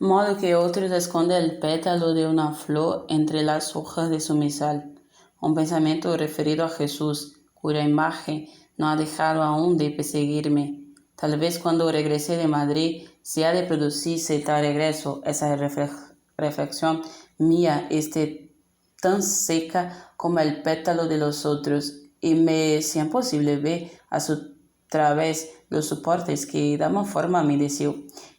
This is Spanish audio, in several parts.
modo que otros esconden el pétalo de una flor entre las hojas de su misal. Un pensamiento referido a Jesús, cuya imagen no ha dejado aún de perseguirme. Tal vez cuando regrese de Madrid, si ha de producirse tal regreso, esa reflexión mía esté tan seca como el pétalo de los otros, y me sea posible ver a su través los soportes que daban forma a mi deseo,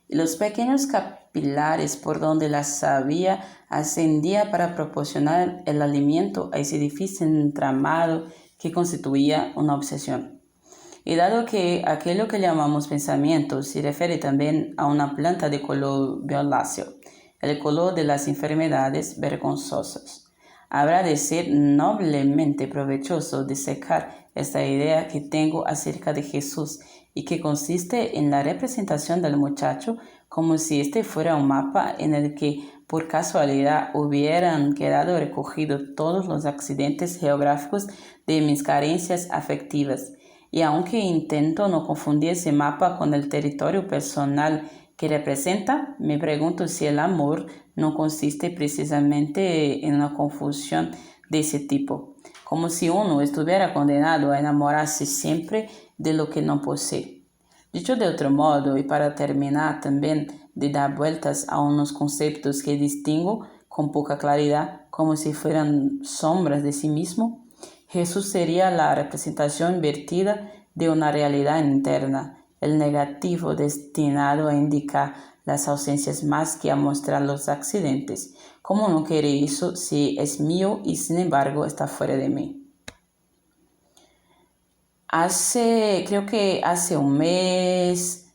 y los pequeños capilares por donde la savia ascendía para proporcionar el alimento a ese difícil entramado que constituía una obsesión. Y dado que aquello que llamamos pensamiento se refiere también a una planta de color violáceo, el color de las enfermedades vergonzosas, habrá de ser noblemente provechoso disecar esta idea que tengo acerca de Jesús y que consiste en la representación del muchacho como si este fuera un mapa en el que por casualidad hubieran quedado recogidos todos los accidentes geográficos de mis carencias afectivas. Y aunque intento no confundir ese mapa con el territorio personal que representa, me pregunto si el amor no consiste precisamente en una confusión de ese tipo, como si uno estuviera condenado a enamorarse siempre de lo que no posee. Dicho de otro modo, y para terminar también de dar vueltas a unos conceptos que distingo con poca claridad, como si fueran sombras de sí mismo, Jesús sería la representación invertida de una realidad interna, el negativo destinado a indicar las ausencias más que a mostrar los accidentes. ¿Cómo no quiere eso si es mío y sin embargo está fuera de mí? Creo que hace un mes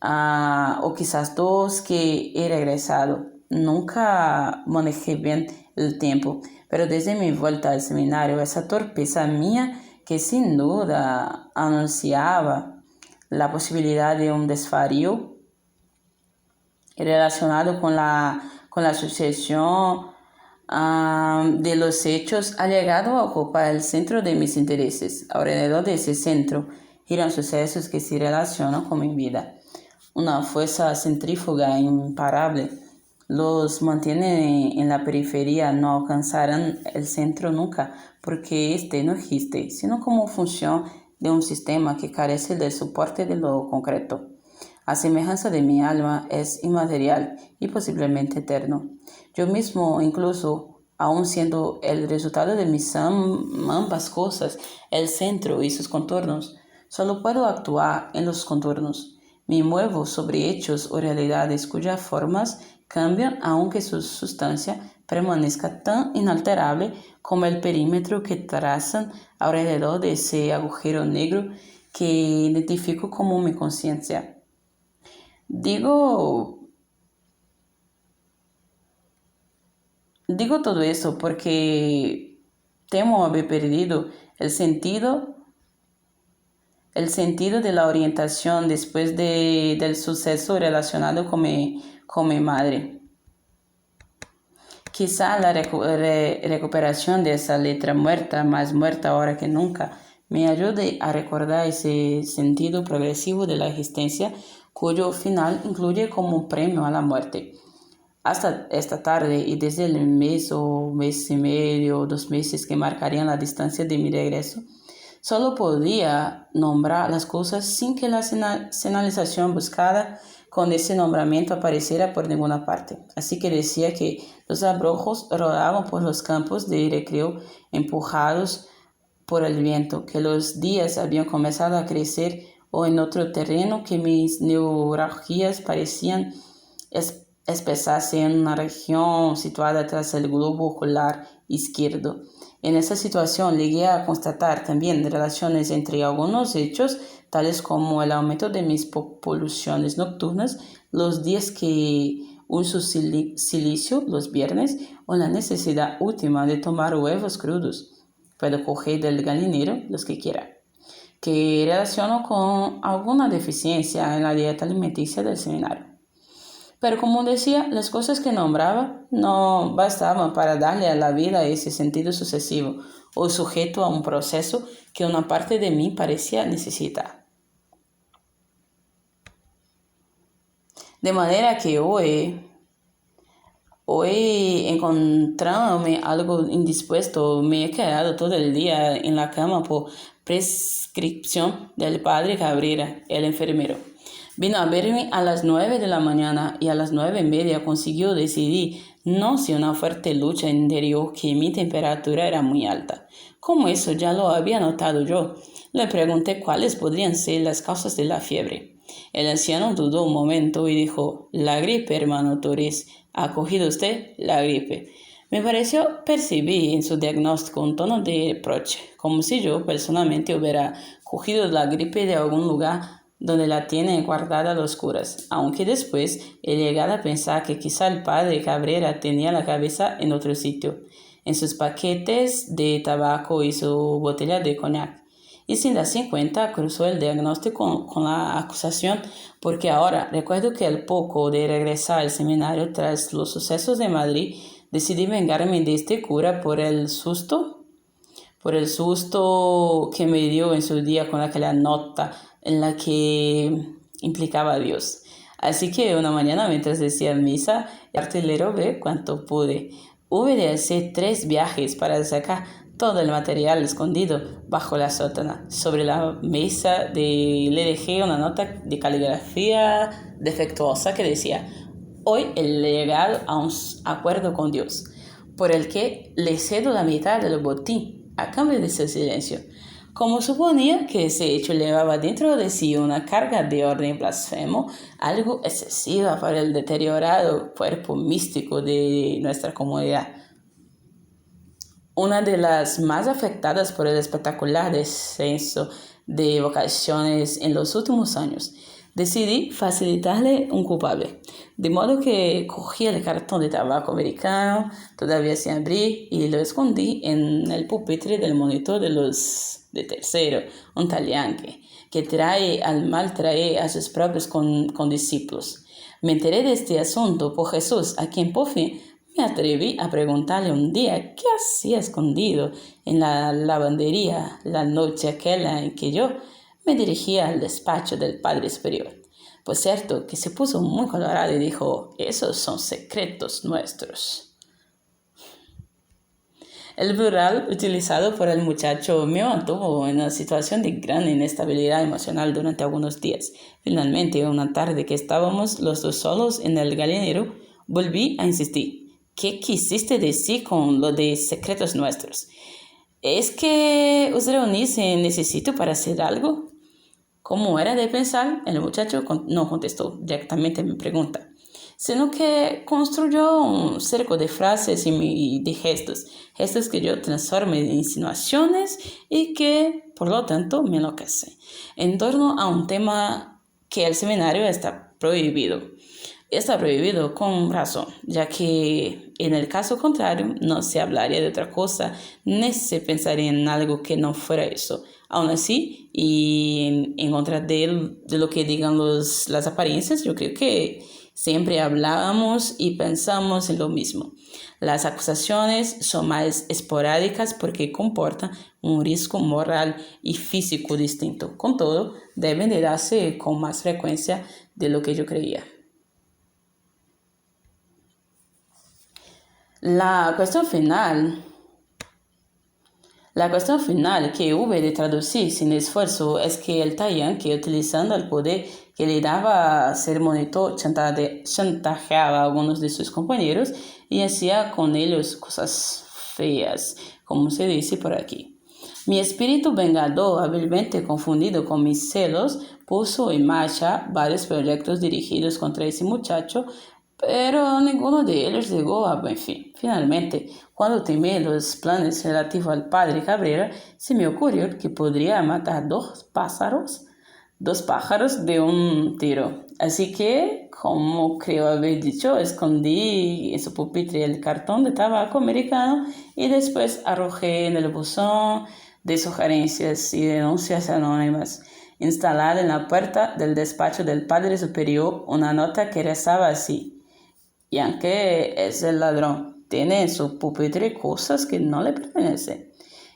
o quizás dos que he regresado. Nunca manejé bien el tiempo, pero desde mi vuelta al seminario, esa torpeza mía que sin duda anunciaba la posibilidad de un desvarío relacionado con la sucesión de los hechos, ha llegado a ocupar el centro de mis intereses. Alrededor de ese centro giran sucesos que se relacionan con mi vida. Una fuerza centrífuga imparable los mantiene en la periferia, no alcanzarán el centro nunca, porque este no existe, sino como función de un sistema que carece del soporte de lo concreto. A semejanza de mi alma, es inmaterial y posiblemente eterno. Yo mismo, incluso, aun siendo el resultado de mis ambas cosas, el centro y sus contornos, solo puedo actuar en los contornos. Me muevo sobre hechos o realidades cuyas formas cambian aunque su sustancia permanezca tan inalterable como el perímetro que trazan alrededor de ese agujero negro que identifico como mi conciencia. Digo, digo todo eso porque temo haber perdido el sentido de la orientación después del suceso relacionado con mi madre. Quizá la recuperación de esa letra muerta, más muerta ahora que nunca, me ayude a recordar ese sentido progresivo de la existencia cuyo final incluye como un premio a la muerte. Hasta esta tarde y desde el mes o mes y medio o 2 meses que marcarían la distancia de mi regreso, solo podía nombrar las cosas sin que la señalización buscada con ese nombramiento apareciera por ninguna parte. Así que decía que los abrojos rodaban por los campos de recreo empujados por el viento, que los días habían comenzado a crecer o en otro terreno, que mis neuralgias parecían espesarse en una región situada tras el globo ocular izquierdo. En esa situación llegué a constatar también relaciones entre algunos hechos, tales como el aumento de mis poluciones nocturnas, los días que uso silicio, los viernes, o la necesidad última de tomar huevos crudos. Puedo coger del gallinero los que quiera, que relaciono con alguna deficiencia en la dieta alimenticia del seminario. Pero como decía, las cosas que nombraba no bastaban para darle a la vida ese sentido sucesivo o sujeto a un proceso que una parte de mí parecía necesitar. De manera que hoy Hoy, encontrándome algo indispuesto, me he quedado todo el día en la cama por prescripción del padre Cabrera, el enfermero. Vino a verme a las 9 de la mañana y a las 9:30 consiguió decidir, no sin una fuerte lucha interior, que mi temperatura era muy alta. Como eso ya lo había notado yo, le pregunté cuáles podrían ser las causas de la fiebre. El anciano dudó un momento y dijo: la gripe, hermano Torres. ¿Ha cogido usted la gripe? Me pareció percibir en su diagnóstico un tono de reproche, como si yo personalmente hubiera cogido la gripe de algún lugar donde la tiene guardada a los curas, aunque después he llegado a pensar que quizá el padre Cabrera tenía la cabeza en otro sitio, en sus paquetes de tabaco y su botella de coñac. Y sin darse cuenta, cruzó el diagnóstico con la acusación, porque ahora recuerdo que al poco de regresar al seminario tras los sucesos de Madrid, decidí vengarme de este cura por el susto que me dio en su día con aquella nota en la que implicaba a Dios. Así que una mañana, mientras decía misa, el artillero ve cuanto pude. Hube de hacer 3 viajes para sacar todo el material escondido bajo la sótana. Sobre la mesa le dejé una nota de caligrafía defectuosa que decía: hoy he llegado a un acuerdo con Dios, por el que le cedo la mitad del botín a cambio de su silencio. Como suponía que ese hecho llevaba dentro de sí una carga de orden blasfemo, algo excesiva para el deteriorado cuerpo místico de nuestra comunidad, una de las más afectadas por el espectacular descenso de vocaciones en los últimos años, decidí facilitarle un culpable, de modo que cogí el cartón de tabaco americano, todavía sin abrir, y lo escondí en el pupitre del monitor de tercero, un tal Yankee, que trae a sus propios condiscípulos. Me enteré de este asunto por Jesús, a quien por fin me atreví a preguntarle un día qué hacía escondido en la lavandería la noche aquella en que yo me dirigía al despacho del Padre Superior. Pues cierto que se puso muy colorado y dijo: esos son secretos nuestros. El plural utilizado por el muchacho me mantuvo en una situación de gran inestabilidad emocional durante algunos días. Finalmente, una tarde que estábamos los dos solos en el galinero, volví a insistir: ¿qué quisiste decir con lo de secretos nuestros? ¿Es que os reunís en ese sitio para hacer algo? Como era de pensar, el muchacho no contestó directamente a mi pregunta, sino que construyó un cerco de frases y de gestos que yo transformé en insinuaciones y que, por lo tanto, me enloquecen, en torno a un tema que el seminario está prohibido. Está prohibido con razón, ya que en el caso contrario no se hablaría de otra cosa, ni se pensaría en algo que no fuera eso. Aún así, y en contra de lo que digan las apariencias, yo creo que siempre hablábamos y pensamos en lo mismo. Las acusaciones son más esporádicas porque comportan un riesgo moral y físico distinto. Con todo, deben de darse con más frecuencia de lo que yo creía. La cuestión final que hube de traducir sin esfuerzo es que el Yankee, utilizando el poder que le daba ser monitor, chantajeaba a algunos de sus compañeros y hacía con ellos cosas feas, como se dice por aquí. Mi espíritu vengador, hábilmente confundido con mis celos, puso en marcha varios proyectos dirigidos contra ese muchacho, pero ninguno de ellos llegó a buen fin. Finalmente, cuando temí los planes relativos al padre Cabrera, se me ocurrió que podría matar dos pájaros de un tiro. Así que, como creo haber dicho, escondí en su pupitre el cartón de tabaco americano y después arrojé en el buzón de sugerencias y denuncias anónimas, instalada en la puerta del despacho del Padre Superior, una nota que rezaba así: Yankee es el ladrón, tiene en su pupitre cosas que no le pertenecen.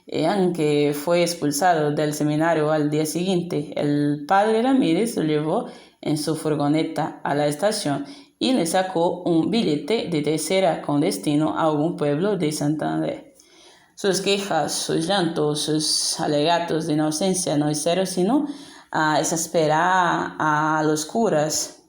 Yankee fue expulsado del seminario al día siguiente. El padre Ramírez lo llevó en su furgoneta a la estación y le sacó un billete de tercera con destino a algún pueblo de Santander. Sus quejas, sus llantos, sus alegatos de inocencia no hicieron sino exasperar a los curas,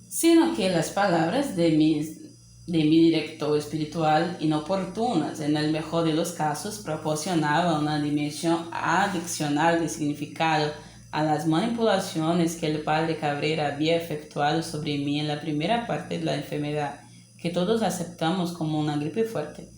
sino que las palabras de mi director espiritual, inoportunas en el mejor de los casos, proporcionaban una dimensión adicional de significado a las manipulaciones que el padre Cabrera había efectuado sobre mí en la primera parte de la enfermedad, que todos aceptamos como una gripe fuerte.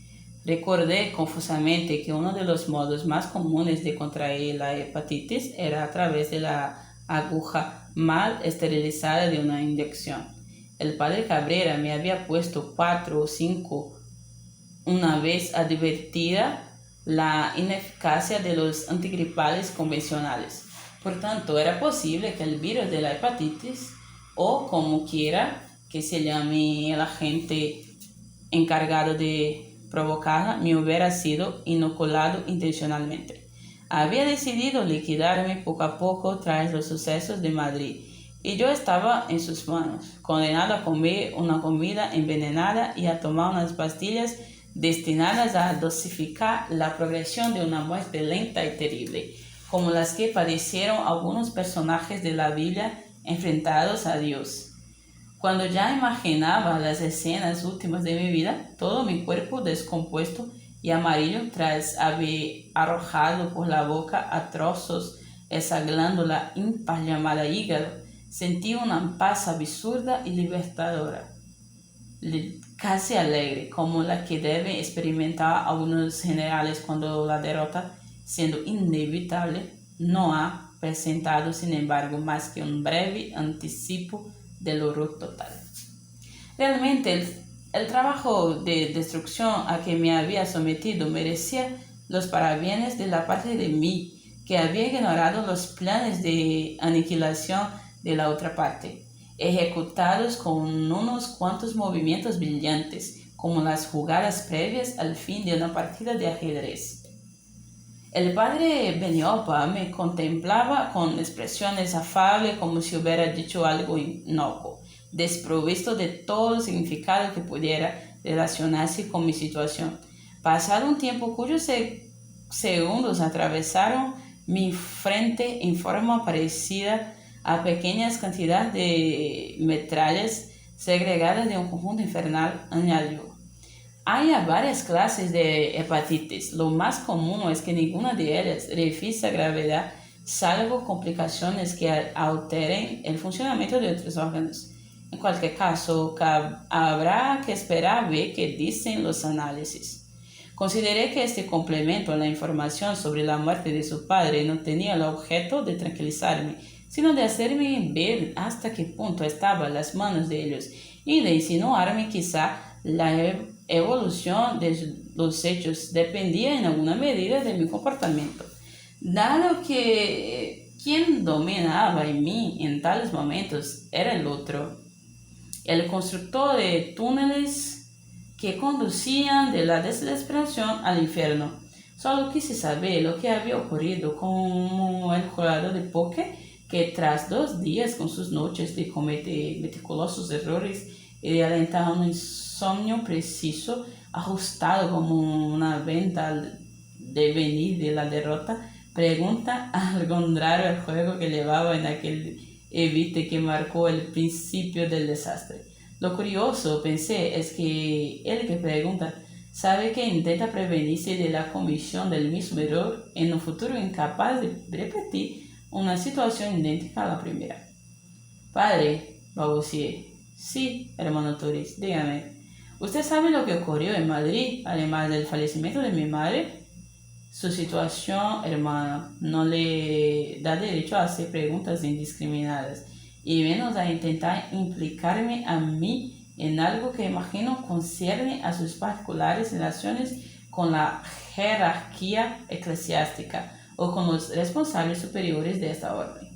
Recordé confusamente que uno de los modos más comunes de contraer la hepatitis era a través de la aguja mal esterilizada de una inyección. El padre Cabrera me había puesto 4 o 5 una vez advertida la ineficacia de los antigripales convencionales. Por tanto, era posible que el virus de la hepatitis, o como quiera que se llame el agente encargado de provocarla, me hubiera sido inoculado intencionalmente. Había decidido liquidarme poco a poco tras los sucesos de Madrid, y yo estaba en sus manos, condenado a comer una comida envenenada y a tomar unas pastillas destinadas a dosificar la progresión de una muerte lenta y terrible, como las que padecieron algunos personajes de la Biblia enfrentados a Dios. Cuando ya imaginaba las escenas últimas de mi vida, todo mi cuerpo descompuesto y amarillo tras haber arrojado por la boca a trozos esa glándula ímpar llamada hígado, sentí una paz absurda y libertadora, casi alegre, como la que deben experimentar algunos generales cuando la derrota, siendo inevitable, no ha presentado, sin embargo, más que un breve anticipo del horror total. Realmente el trabajo de destrucción a que me había sometido merecía los parabienes de la parte de mí, que había ignorado los planes de aniquilación de la otra parte, ejecutados con unos cuantos movimientos brillantes, como las jugadas previas al fin de una partida de ajedrez. El padre Beniopa me contemplaba con expresiones afables, como si hubiera dicho algo inocuo, desprovisto de todo significado que pudiera relacionarse con mi situación. Pasado un tiempo cuyos segundos atravesaron mi frente en forma parecida a pequeñas cantidades de metrallas segregadas de un conjunto infernal, añadió: hay varias clases de hepatitis. Lo más común es que ninguna de ellas resista gravedad, salvo complicaciones que alteren el funcionamiento de otros órganos. En cualquier caso, habrá que esperar a ver qué dicen los análisis. Consideré que este complemento a la información sobre la muerte de su padre no tenía el objeto de tranquilizarme, sino de hacerme ver hasta qué punto estaban las manos de ellos y de insinuarme quizá la evolución de los hechos dependía en alguna medida de mi comportamiento, dado que quien dominaba en mí en tales momentos era el otro, el constructor de túneles que conducían de la desesperación al infierno. Solo quise saber lo que había ocurrido con el jugador de póker que tras 2 días con sus noches de cometer meticulosos errores y de alentar un insomnio preciso, ajustado como una venta al devenir de la derrota, pregunta al contrario al juego que llevaba en aquel evite que marcó el principio del desastre. Lo curioso, pensé, es que el que pregunta sabe que intenta prevenirse de la comisión del mismo error en un futuro incapaz de repetir una situación idéntica a la primera. Padre, balbuceé. Sí, hermano Torres, dígame. ¿Usted sabe lo que ocurrió en Madrid, además del fallecimiento de mi madre? Su situación, hermano, no le da derecho a hacer preguntas indiscriminadas, y menos a intentar implicarme a mí en algo que imagino concierne a sus particulares relaciones con la jerarquía eclesiástica o con los responsables superiores de esta orden.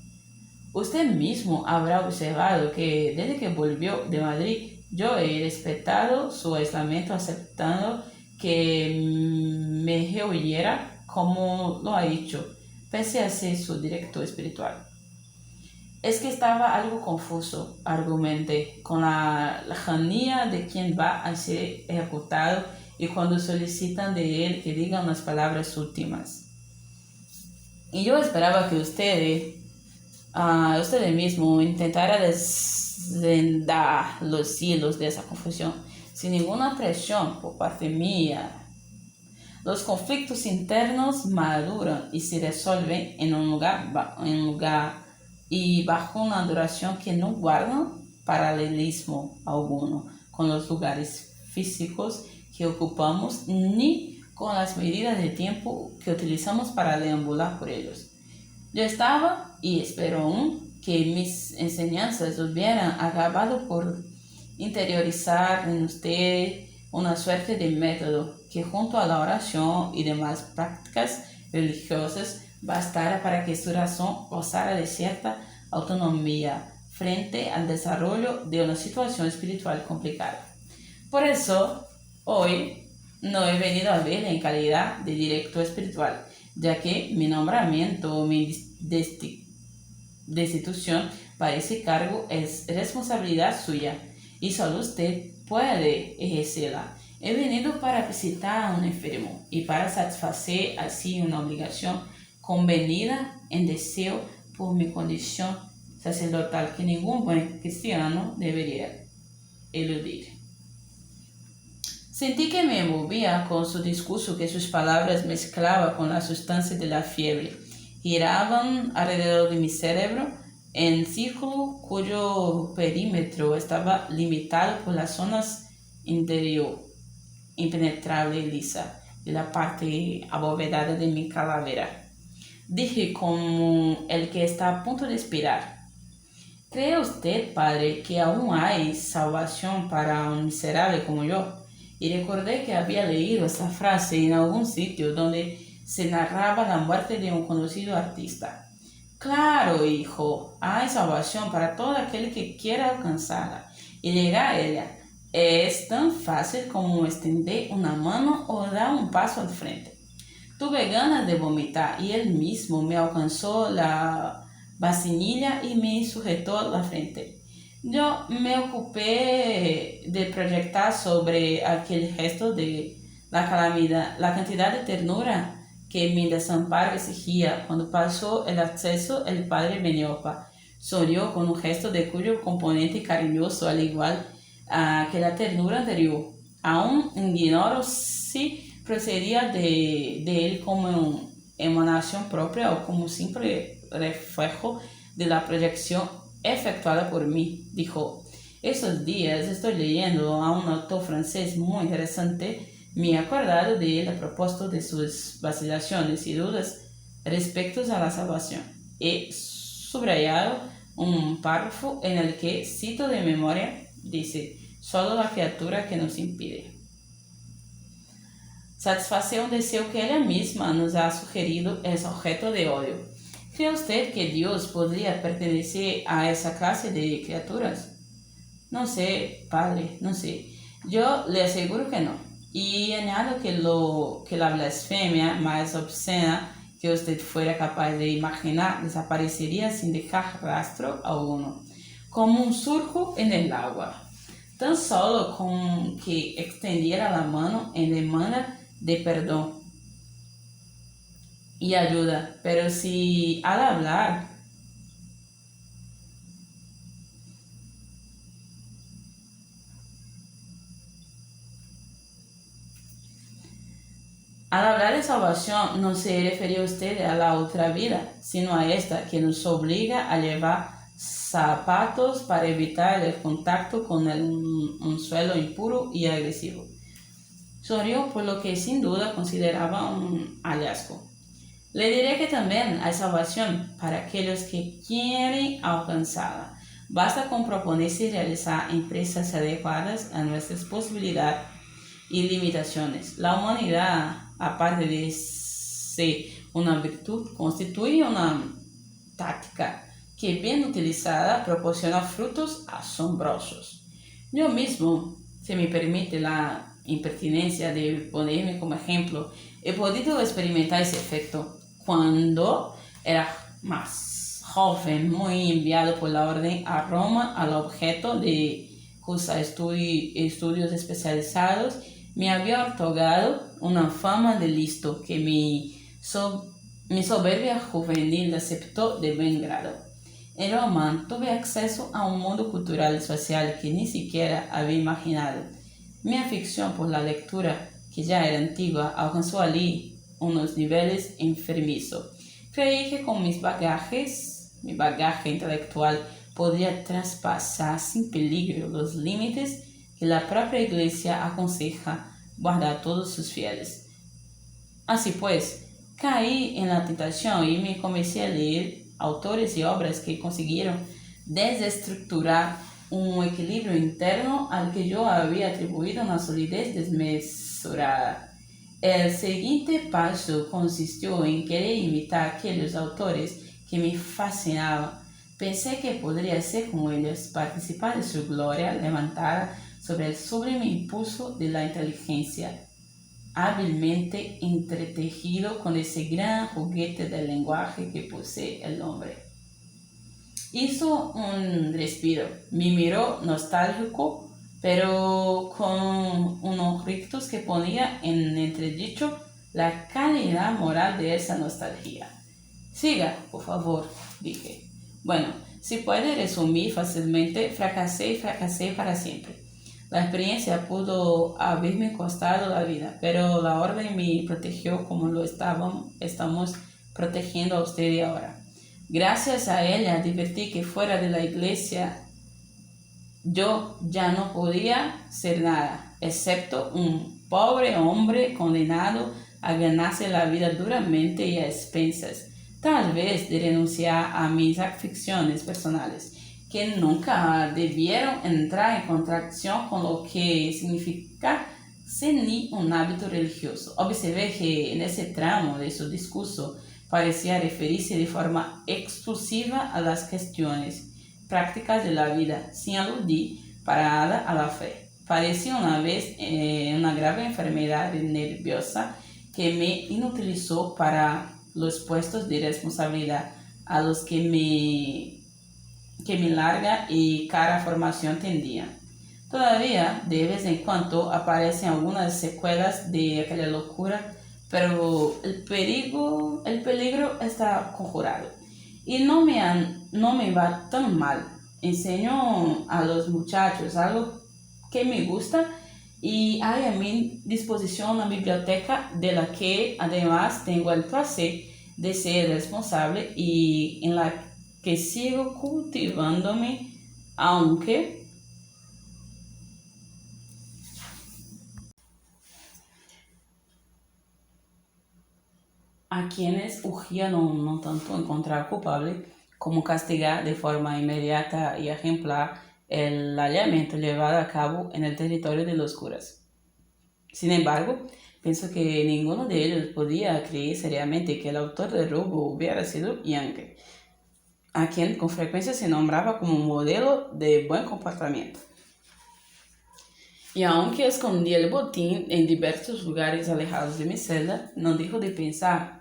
Usted mismo habrá observado que desde que volvió de Madrid, yo he respetado su aislamiento aceptando que me rehuyera como lo ha hecho, pese a ser su director espiritual. Es que estaba algo confuso, argumenté, con la lejanía de quien va a ser ejecutado y cuando solicitan de él que diga unas palabras últimas. Y yo esperaba que usted mismo intentara desvendar los hilos de esa confusión, sin ninguna presión por parte mía. Los conflictos internos maduran y se resuelven en un lugar y bajo una duración que no guarda paralelismo alguno con los lugares físicos que ocupamos ni con las medidas de tiempo que utilizamos para deambular por ellos. Yo estaba, y espero aún, que mis enseñanzas hubieran acabado por interiorizar en usted una suerte de método que junto a la oración y demás prácticas religiosas bastara para que su razón gozara de cierta autonomía frente al desarrollo de una situación espiritual complicada. Por eso, hoy no he venido a verle en calidad de director espiritual, ya que mi nombramiento o mi destitución para ese cargo es responsabilidad suya y solo usted puede ejercerla. He venido para visitar a un enfermo y para satisfacer así una obligación convenida en deseo por mi condición sacerdotal que ningún buen cristiano debería eludir. Sentí que me envolvía con su discurso, que sus palabras mezclaban con la sustancia de la fiebre. Giraban alrededor de mi cerebro en círculo cuyo perímetro estaba limitado por las zonas interior, impenetrable y lisa, de la parte abovedada de mi calavera. Dije como el que está a punto de expirar: ¿Cree usted, padre, que aún hay salvación para un miserable como yo? Y recordé que había leído esta frase en algún sitio donde se narraba la muerte de un conocido artista. Claro, hijo, hay salvación para todo aquel que quiera alcanzarla y llegar a ella. Es tan fácil como extender una mano o dar un paso al frente. Tuve ganas de vomitar y él mismo me alcanzó la vacinilla y me sujetó la frente. Yo me ocupé de proyectar sobre aquel gesto de la calamidad la cantidad de ternura que mi desamparo exigía. Cuando pasó el acceso, el padre Beniopa sonrió con un gesto de cuyo componente cariñoso, al igual que la ternura anterior. Aún ignoro si procedía de él como emanación propia o como simple reflejo de la proyección efectuada por mí. Dijo: estos días estoy leyendo a un autor francés muy interesante. Me he acordado de él a propósito de sus vacilaciones y dudas respecto a la salvación. He subrayado un párrafo en el que, cito de memoria, dice: solo la criatura que nos impide satisfacer un deseo que ella misma nos ha sugerido es objeto de odio. ¿Cree usted que Dios podría pertenecer a esa clase de criaturas? No sé, padre, no sé. Yo le aseguro que no. Y añado que la blasfemia más obscena que usted fuera capaz de imaginar desaparecería sin dejar rastro alguno, como un surco en el agua, tan solo con que extendiera la mano en demanda de perdón y ayuda. Pero si al hablar de salvación, no se refiere usted a la otra vida, sino a esta que nos obliga a llevar zapatos para evitar el contacto con un suelo impuro y agresivo. Sonrió por lo que sin duda consideraba un hallazgo. Le diré que también hay salvación para aquellos que quieren alcanzarla. Basta con proponerse realizar empresas adecuadas a nuestras posibilidades y limitaciones. La humanidad, aparte de ser una virtud, constituye una táctica que bien utilizada proporciona frutos asombrosos. Yo mismo, si me permite la impertinencia de ponerme como ejemplo, he podido experimentar ese efecto cuando era más joven, muy enviado por la orden a Roma al objeto de cuyos estudios especializados me había otorgado una fama de listo que mi soberbia juvenil aceptó de buen grado. En Roma tuve acceso a un mundo cultural y social que ni siquiera había imaginado. Mi afición por la lectura, que ya era antigua, alcanzó allí unos niveles enfermizos. Creí que con mi bagaje intelectual, podría traspasar sin peligro los límites que la propia Iglesia aconseja guardar a todos sus fieles. Así pues, caí en la tentación y me comencé a leer autores y obras que consiguieron desestructurar un equilibrio interno al que yo había atribuido una solidez desmesurada. El siguiente paso consistió en querer imitar a aquellos autores que me fascinaban. Pensé que podría ser como ellos, participar de su gloria levantada sobre el sublime impulso de la inteligencia, hábilmente entretejido con ese gran juguete del lenguaje que posee el hombre. Hizo un respiro, me miró nostálgico, pero con unos rictos que ponía en entredicho la calidad moral de esa nostalgia. Siga, por favor, dije. Bueno, si puede resumir fácilmente, fracasé y fracasé para siempre. La experiencia pudo haberme costado la vida, pero la orden me protegió como lo estamos protegiendo a usted ahora. Gracias a ella advertí que fuera de la iglesia yo ya no podía ser nada, excepto un pobre hombre condenado a ganarse la vida duramente y a expensas, tal vez de renunciar a mis aficiones personales, que nunca debieron entrar en contradicción con lo que significa ser ni un hábito religioso. Observé que en ese tramo de su discurso parecía referirse de forma exclusiva a las cuestiones prácticas de la vida, sin aludir para nada a la fe. Padecí una vez una grave enfermedad nerviosa que me inutilizó para los puestos de responsabilidad a los que mi larga y cara formación tendía. Todavía, de vez en cuando, aparecen algunas secuelas de aquella locura, pero el peligro está conjurado. Y no me va tan mal. Enseño a los muchachos algo que me gusta y hay a mi disposición una biblioteca de la que además tengo el placer de ser responsable y en la que sigo cultivándome, aunque a quienes urgía no tanto encontrar culpable como castigar de forma inmediata y ejemplar el allanamiento llevado a cabo en el territorio de los curas. Sin embargo, pienso que ninguno de ellos podía creer seriamente que el autor del robo hubiera sido Yankee, a quien con frecuencia se nombraba como un modelo de buen comportamiento. Y aunque escondía el botín en diversos lugares alejados de mi celda, no dejo de pensar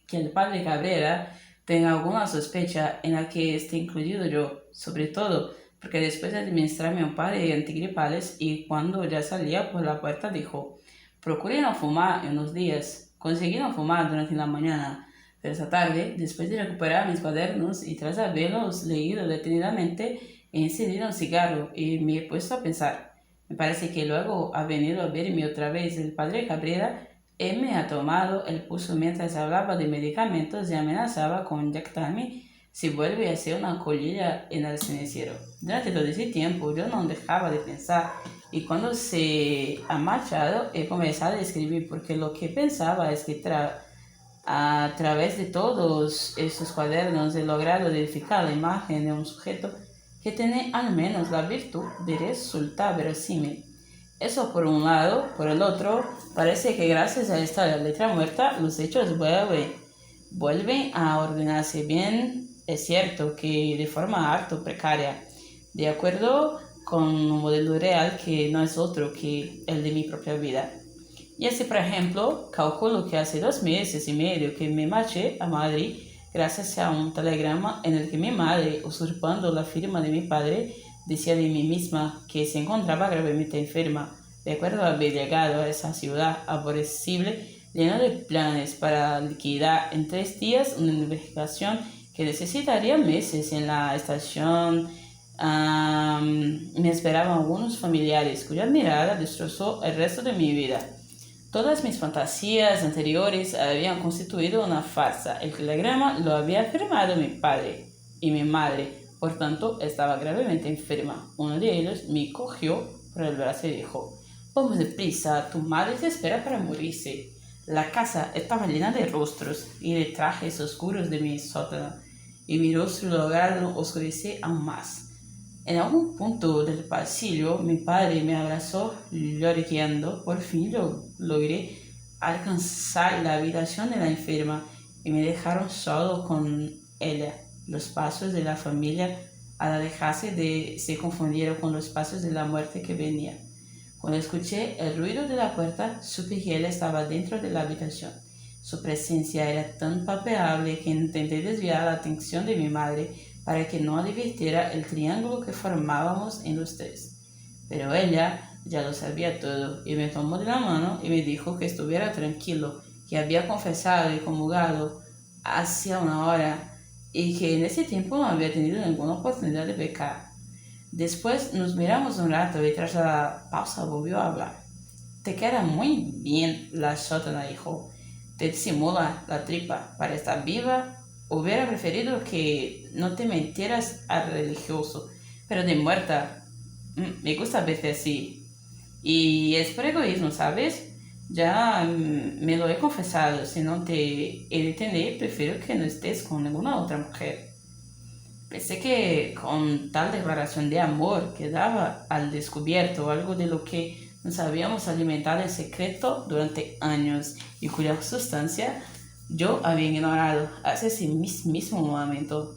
que el padre Cabrera tenga alguna sospecha en la que esté incluido yo, sobre todo porque después de administrarme un par de antigripales y cuando ya salía por la puerta dijo: procuré no fumar en unos días. Conseguí no fumar durante la mañana, pero esa tarde, después de recuperar mis cuadernos y tras haberlos leído detenidamente, he encendido un cigarro y me he puesto a pensar. Me parece que luego ha venido a verme otra vez el padre Cabrera. Él me ha tomado el pulso mientras hablaba de medicamentos y amenazaba con inyectarme si vuelve a hacer una colilla en el cenicero. Durante todo ese tiempo yo no dejaba de pensar y cuando se ha marchado he comenzado a escribir porque lo que pensaba es que a través de todos esos cuadernos he logrado edificar la imagen de un sujeto que tiene al menos la virtud de resultar verosímil. Eso por un lado. Por el otro, parece que gracias a esta letra muerta los hechos vuelven a ordenarse bien es cierto que de forma harto precaria, de acuerdo con un modelo real que no es otro que el de mi propia vida. Y así, por ejemplo, calculo que hace 2 meses y medio que me marché a Madrid gracias a un telegrama en el que mi madre, usurpando la firma de mi padre, decía de mí misma que se encontraba gravemente enferma. Recuerdo haber llegado a esa ciudad aborrecible lleno de planes para liquidar en 3 días una investigación que necesitaría meses en la estación. Me esperaban algunos familiares cuya mirada destrozó el resto de mi vida. Todas mis fantasías anteriores habían constituido una farsa. El telegrama lo había firmado mi padre y mi madre, por tanto estaba gravemente enferma. Uno de ellos me cogió por el brazo y dijo: «Vamos deprisa, tu madre te espera para morirse». La casa estaba llena de rostros y de trajes oscuros de mi sótano, y mi rostro lograron oscurecer aún más. En algún punto del pasillo, mi padre me abrazó lloriqueando. Por fin logré alcanzar la habitación de la enferma y me dejaron solo con ella. Los pasos de la familia al alejarse se confundieron con los pasos de la muerte que venía. Cuando escuché el ruido de la puerta, supe que él estaba dentro de la habitación. Su presencia era tan palpable que intenté desviar la atención de mi madre para que no advirtiera el triángulo que formábamos en los tres. Pero ella ya lo sabía todo y me tomó de la mano y me dijo que estuviera tranquilo, que había confesado y comulgado hacía una hora y que en ese tiempo no había tenido ninguna oportunidad de pecar. Después nos miramos un rato y tras la pausa volvió a hablar. «Te queda muy bien la sótana, hijo. Te disimula la tripa. Para estar viva, hubiera preferido que no te metieras al religioso, pero de muerta, me gusta verte así. Y es por egoísmo, ¿sabes? Ya me lo he confesado. Si no te he de tener, prefiero que no estés con ninguna otra mujer». Pensé que con tal declaración de amor quedaba al descubierto algo de lo que nos habíamos alimentado en secreto durante años y cuya sustancia yo había ignorado hasta ese mismo momento.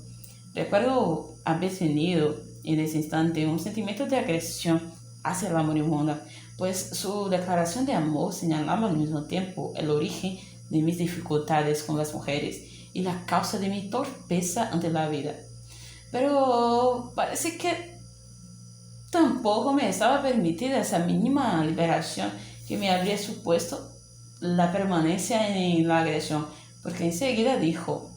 Recuerdo haber tenido en ese instante un sentimiento de agresión hacia la moribunda, pues su declaración de amor señalaba al mismo tiempo el origen de mis dificultades con las mujeres y la causa de mi torpeza ante la vida. Pero parece que tampoco me estaba permitida esa mínima liberación que me habría supuesto la permanencia en la agresión, porque enseguida dijo: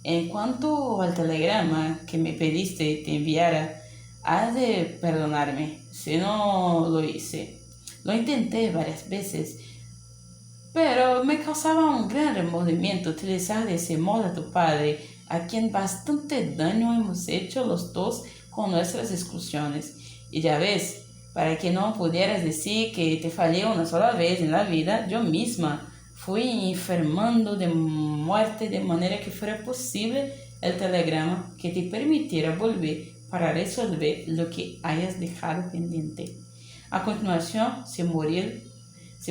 «En cuanto al telegrama que me pediste te enviara, has de perdonarme si no lo hice. Lo intenté varias veces, pero me causaba un gran remordimiento utilizar de ese modo a tu padre, a quien bastante daño hemos hecho los dos con nuestras exclusiones. Y ya ves, para que no pudieras decir que te fallé una sola vez en la vida, yo misma fui enfermando de muerte de manera que fuera posible el telegrama que te permitiera volver para resolver lo que hayas dejado pendiente». A continuación se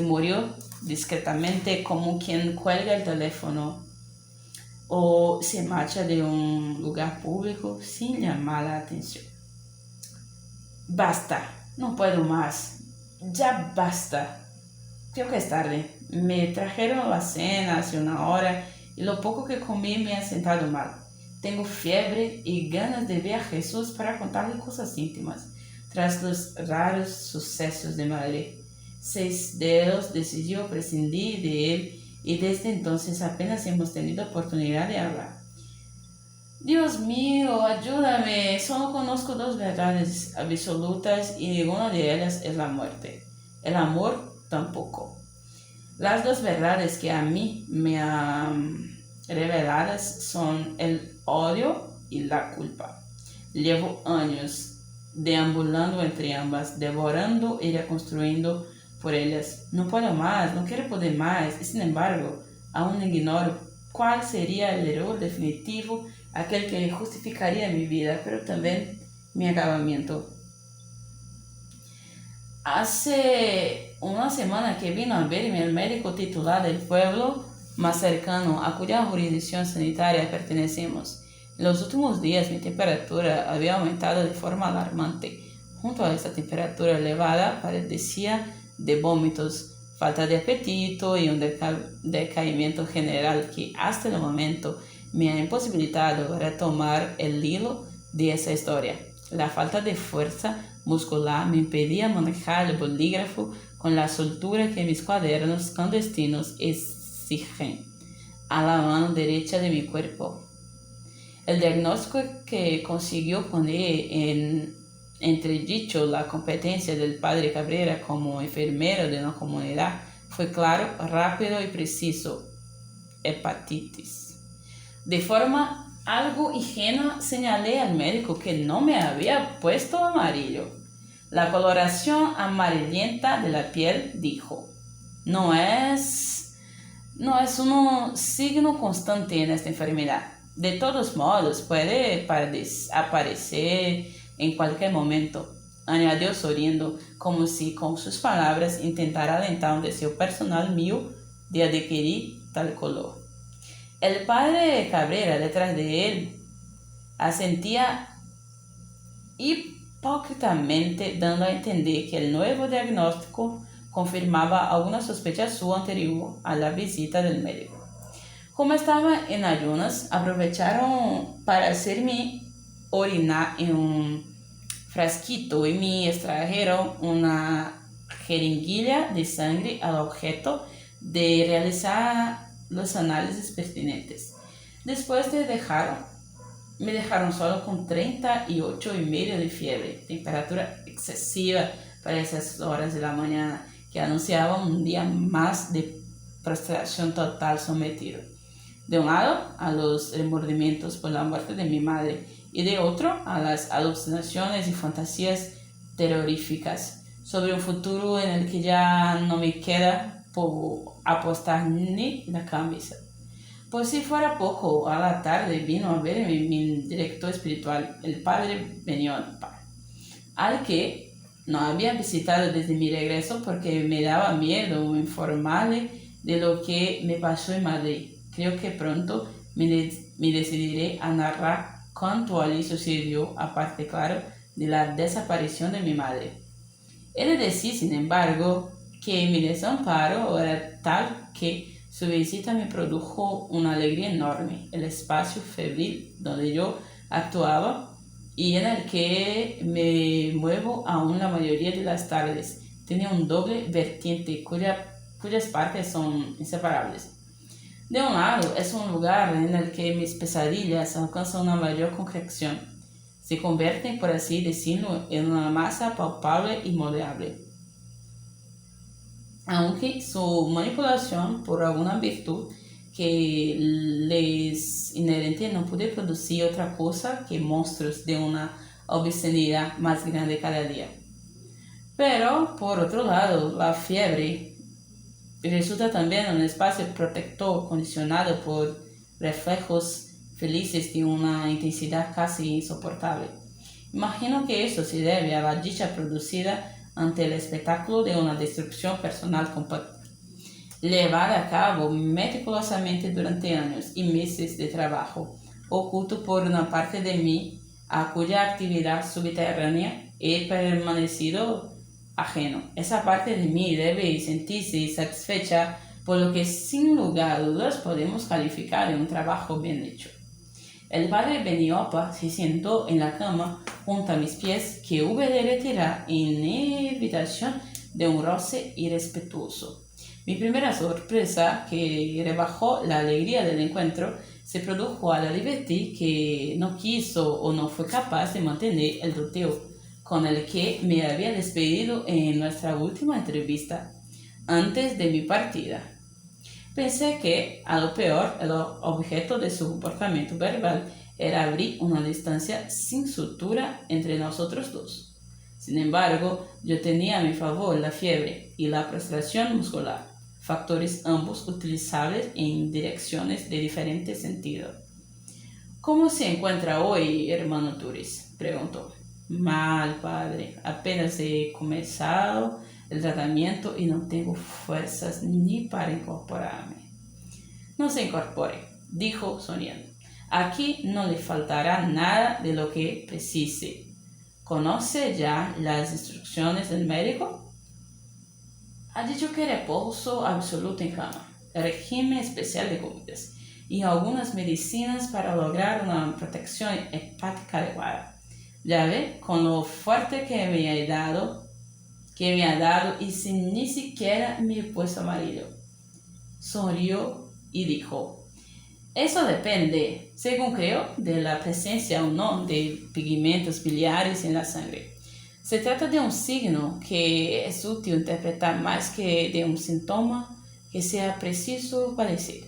murió discretamente, como quien cuelga el teléfono o se marcha de un lugar público sin llamar la atención. Basta, no puedo más, ya basta. Creo que es tarde. Me trajeron la cena hace una hora y lo poco que comí me ha sentado mal. Tengo fiebre y ganas de ver a Jesús para contarle cosas íntimas, tras los raros sucesos de Madrid. 6 dedos decidió prescindir de él y desde entonces apenas hemos tenido oportunidad de hablar. Dios mío, ayúdame. Solo conozco 2 verdades absolutas y ninguna de ellas es la muerte. El amor tampoco. Las 2 verdades que a mí me han reveladas son el odio y la culpa. Llevo años deambulando entre ambas, devorando y reconstruyendo por ellas. No puedo más, no quiero poder más, y sin embargo, aún ignoro cuál sería el error definitivo, aquel que justificaría mi vida, pero también mi acabamiento. Hace una semana que vino a verme el médico titular del pueblo más cercano a cuya jurisdicción sanitaria pertenecemos. En los últimos días mi temperatura había aumentado de forma alarmante. Junto a esta temperatura elevada padecía de vómitos, falta de apetito y un decaimiento general que hasta el momento me ha imposibilitado retomar el hilo de esa historia. La falta de fuerza muscular me impedía manejar el bolígrafo con la soltura que mis cuadernos clandestinos exigen a la mano derecha de mi cuerpo. El diagnóstico que consiguió poner en entredicho la competencia del padre Cabrera como enfermero de una comunidad fue claro, rápido y preciso: hepatitis. De forma algo ingenua señalé al médico que no me había puesto amarillo. La coloración amarillenta de la piel, dijo, no es un signo constante en esta enfermedad. De todos modos, puede aparecer en cualquier momento, añadió sonriendo, como si con sus palabras intentara alentar un deseo personal mío de adquirir tal color. El padre Cabrera, detrás de él, asentía hipócritamente, dando a entender que el nuevo diagnóstico confirmaba alguna sospecha suya anterior a la visita del médico. Como estaba en ayunas, aprovecharon para hacerme orinar en un frasquito y me extrajeron una jeringuilla de sangre al objeto de realizar los análisis pertinentes. Después me dejaron solo con 38,5 de fiebre, temperatura excesiva para esas horas de la mañana, que anunciaba un día más de prostración total sometido. De un lado, a los remordimientos por la muerte de mi madre, y de otro, a las alucinaciones y fantasías terroríficas sobre un futuro en el que ya no me queda por apostar ni la camisa. Por si fuera poco, a la tarde vino a verme mi director espiritual, el padre Benyon, al que no había visitado desde mi regreso porque me daba miedo informarle de lo que me pasó en Madrid. Creo que pronto me decidiré a narrar cuánto allí sucedió, aparte, claro, de la desaparición de mi madre. He de decir, sin embargo, que mi desamparo era tal que su visita me produjo una alegría enorme. El espacio febril donde yo actuaba y en el que me muevo aún la mayoría de las tardes tenía un doble vertiente cuyas partes son inseparables. De un lado, es un lugar en el que mis pesadillas alcanzan una mayor concreción. Se convierten, por así decirlo, en una masa palpable y moldeable. Aunque su manipulación por alguna virtud que les inherente no puede producir otra cosa que monstruos de una obscenidad más grande cada día. Pero, por otro lado, la fiebre resulta también un espacio protector condicionado por reflejos felices de una intensidad casi insoportable. Imagino que eso se debe a la dicha producida ante el espectáculo de una destrucción personal compacta, llevada a cabo meticulosamente durante años y meses de trabajo, oculto por una parte de mí a cuya actividad subterránea he permanecido ajeno. Esa parte de mí debe sentirse satisfecha por lo que sin lugar a dudas podemos calificar de un trabajo bien hecho. El padre Beniopa se sentó en la cama junto a mis pies, que hube de retirar en evitación de un roce irrespetuoso. Mi primera sorpresa, que rebajó la alegría del encuentro, se produjo a la Liberty, que no quiso o no fue capaz de mantener el tuteo con el que me había despedido en nuestra última entrevista, antes de mi partida. Pensé que, a lo peor, el objeto de su comportamiento verbal era abrir una distancia sin sutura entre nosotros dos. Sin embargo, yo tenía a mi favor la fiebre y la prostración muscular, factores ambos utilizables en direcciones de diferente sentido. ¿Cómo se encuentra hoy, hermano Turis?, preguntó. Mal, padre. Apenas he comenzado el tratamiento y no tengo fuerzas ni para incorporarme. No se incorpore, dijo sonriendo. Aquí no le faltará nada de lo que precise. ¿Conoce ya las instrucciones del médico? Ha dicho que reposo absoluto en cama, régimen especial de comidas y algunas medicinas para lograr una protección hepática adecuada. Ya ve, con lo fuerte que me ha dado y sin ni siquiera me he puesto amarillo. Sonrió y dijo: eso depende, según creo, de la presencia o no de pigmentos biliares en la sangre. Se trata de un signo que es útil interpretar más que de un síntoma que sea preciso padecer.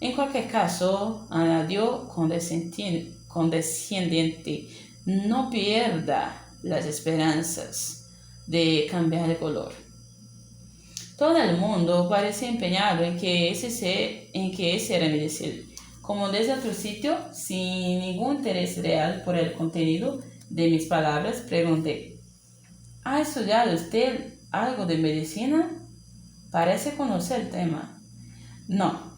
En cualquier caso, añadió condescendiente, no pierda las esperanzas de cambiar de color. Todo el mundo parecía empeñado en que ese era mi deseo. Como desde otro sitio, sin ningún interés real por el contenido de mis palabras, pregunté: ¿ha estudiado usted algo de medicina? Parece conocer el tema. No,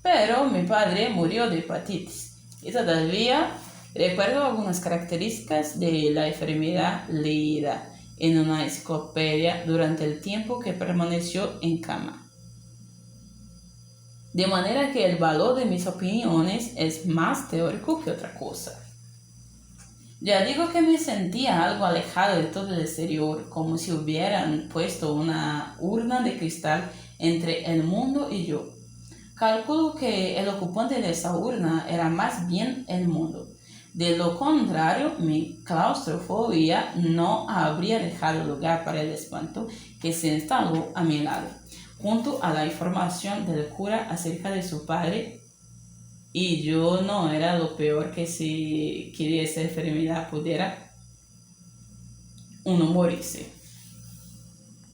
pero mi padre murió de hepatitis y todavía recuerdo algunas características de la enfermedad leída en una enciclopedia durante el tiempo que permaneció en cama. De manera que el valor de mis opiniones es más teórico que otra cosa. Ya digo que me sentía algo alejado de todo el exterior, como si hubieran puesto una urna de cristal entre el mundo y yo. Calculo que el ocupante de esa urna era más bien el mundo. De lo contrario, mi claustrofobia no habría dejado lugar para el espanto que se instaló a mi lado, junto a la información del cura acerca de su padre. Y yo no era lo peor que si esa enfermedad pudiera uno morirse.